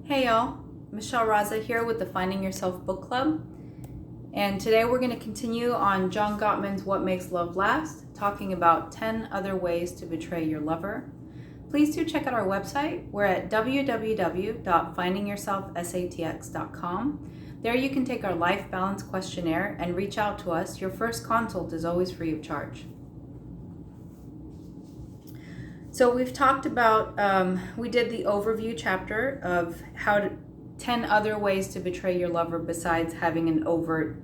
Hey y'all, Michelle Raza here with the Finding Yourself Book Club. And today we're going to continue on John Gottman's What Makes Love Last, talking about 10 other ways to betray your lover. Please do check out our website. We're at www.findingyourselfsatx.com. There you can take our life balance questionnaire and reach out to us. Your first consult is always free of charge. So we've talked about, we did the overview chapter of 10 other ways to betray your lover besides having an overt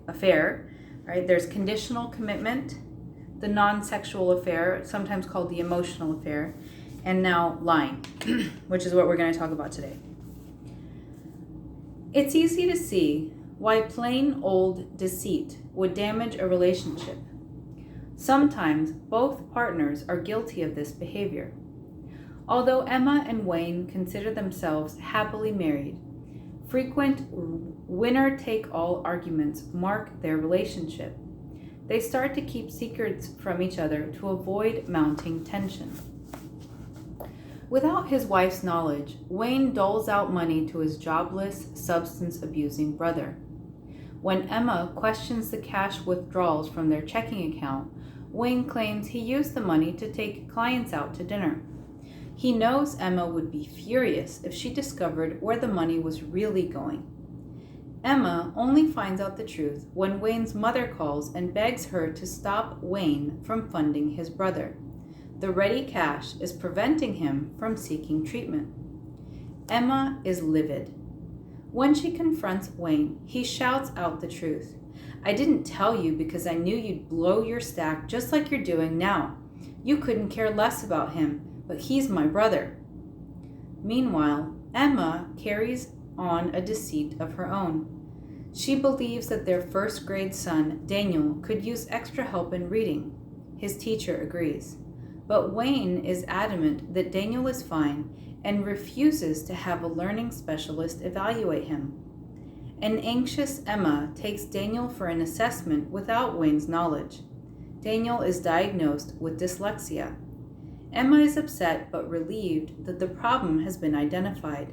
affair, right? There's conditional commitment, the non-sexual affair, sometimes called the emotional affair, and now lying, which is what we're going to talk about today. It's easy to see why plain old deceit would damage a relationship. Sometimes both partners are guilty of this behavior. Although Emma and Wayne consider themselves happily married, frequent winner-take-all arguments mark their relationship. They start to keep secrets from each other to avoid mounting tension. Without his wife's knowledge, Wayne doles out money to his jobless, substance-abusing brother. When Emma questions the cash withdrawals from their checking account, Wayne claims he used the money to take clients out to dinner. He knows Emma would be furious if she discovered where the money was really going. Emma only finds out the truth when Wayne's mother calls and begs her to stop Wayne from funding his brother. The ready cash is preventing him from seeking treatment. Emma is livid. When she confronts Wayne, he shouts out the truth. "I didn't tell you because I knew you'd blow your stack just like you're doing now. You couldn't care less about him, but he's my brother." Meanwhile, Emma carries on a deceit of her own. She believes that their first-grade son, Daniel, could use extra help in reading. His teacher agrees. But Wayne is adamant that Daniel is fine and refuses to have a learning specialist evaluate him. An anxious Emma takes Daniel for an assessment without Wayne's knowledge. Daniel is diagnosed with dyslexia. Emma is upset but relieved that the problem has been identified.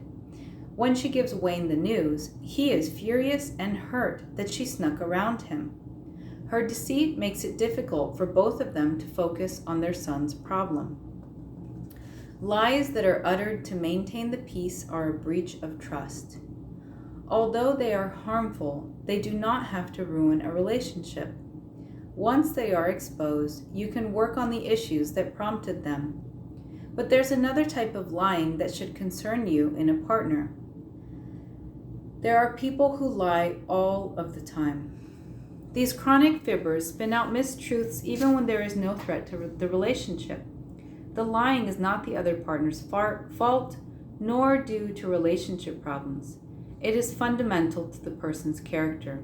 When she gives Wayne the news, he is furious and hurt that she snuck around him. Her deceit makes it difficult for both of them to focus on their son's problem. Lies that are uttered to maintain the peace are a breach of trust. Although they are harmful, they do not have to ruin a relationship. Once they are exposed, you can work on the issues that prompted them. But there's another type of lying that should concern you in a partner. There are people who lie all of the time. These chronic fibbers spin out mistruths even when there is no threat to the relationship. The lying is not the other partner's fault, nor due to relationship problems. It is fundamental to the person's character.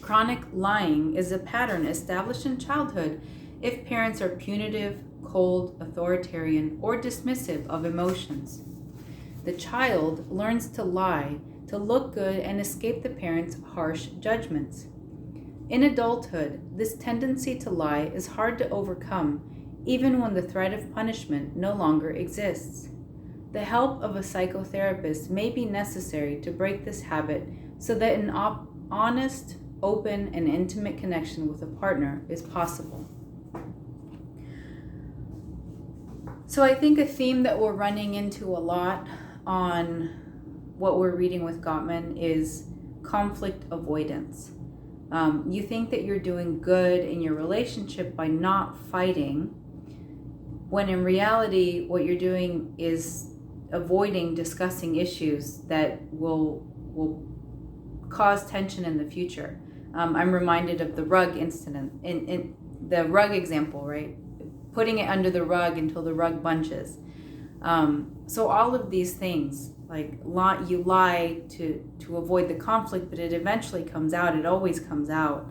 Chronic lying is a pattern established in childhood if parents are punitive, cold, authoritarian, or dismissive of emotions. The child learns to lie to look good and escape the parents' harsh judgments. In adulthood, this tendency to lie is hard to overcome, even when the threat of punishment no longer exists. The help of a psychotherapist may be necessary to break this habit so that an honest, open, and intimate connection with a partner is possible. So I think a theme that we're running into a lot on what we're reading with Gottman is conflict avoidance. You think that you're doing good in your relationship by not fighting, when in reality what you're doing is avoiding discussing issues that will cause tension in the future. I'm reminded of the rug incident, in the rug example, right? Putting it under the rug until the rug bunches. So all of these things, you lie to avoid the conflict, but it eventually comes out. It always comes out.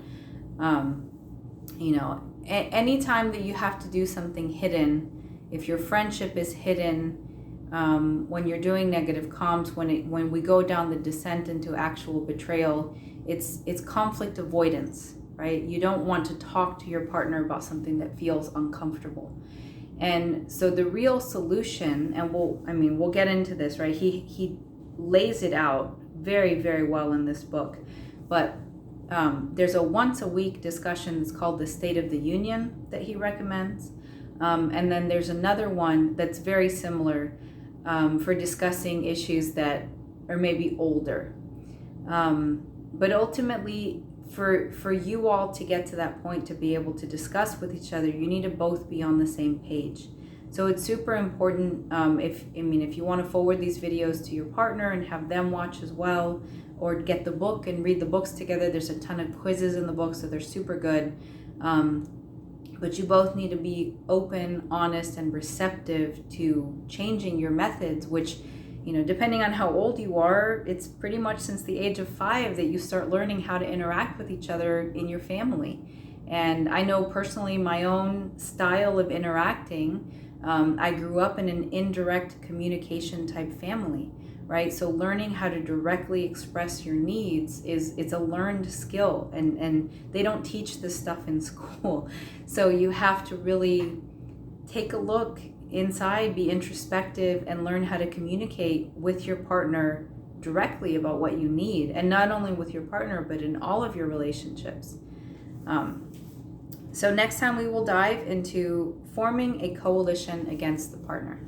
Anytime that you have to do something hidden, if your friendship is hidden, when you're doing negative comms, when we go down the descent into actual betrayal, it's conflict avoidance, right? You don't want to talk to your partner about something that feels uncomfortable. And so the real solution, and we'll get into this, right? He lays it out very, very well in this book. But there's a once a week discussion that's called the State of the Union that he recommends. And then there's another one that's very similar for discussing issues that are maybe older. But ultimately, for you all to get to that point to be able to discuss with each other, you need to both be on the same page. So it's super important. If you want to forward these videos to your partner and have them watch as well, or get the book and read the books together. There's a ton of quizzes in the book, so they're super good. But you both need to be open, honest, and receptive to changing your methods, which, depending on how old you are, it's pretty much since the age of 5 that you start learning how to interact with each other in your family. And I know personally my own style of interacting, I grew up in an indirect communication type family, right? So learning how to directly express your needs it's a learned skill, and they don't teach this stuff in school. So you have to really take a look inside, be introspective, and learn how to communicate with your partner directly about what you need, and not only with your partner, but in all of your relationships. So next time we will dive into forming a coalition against the partner.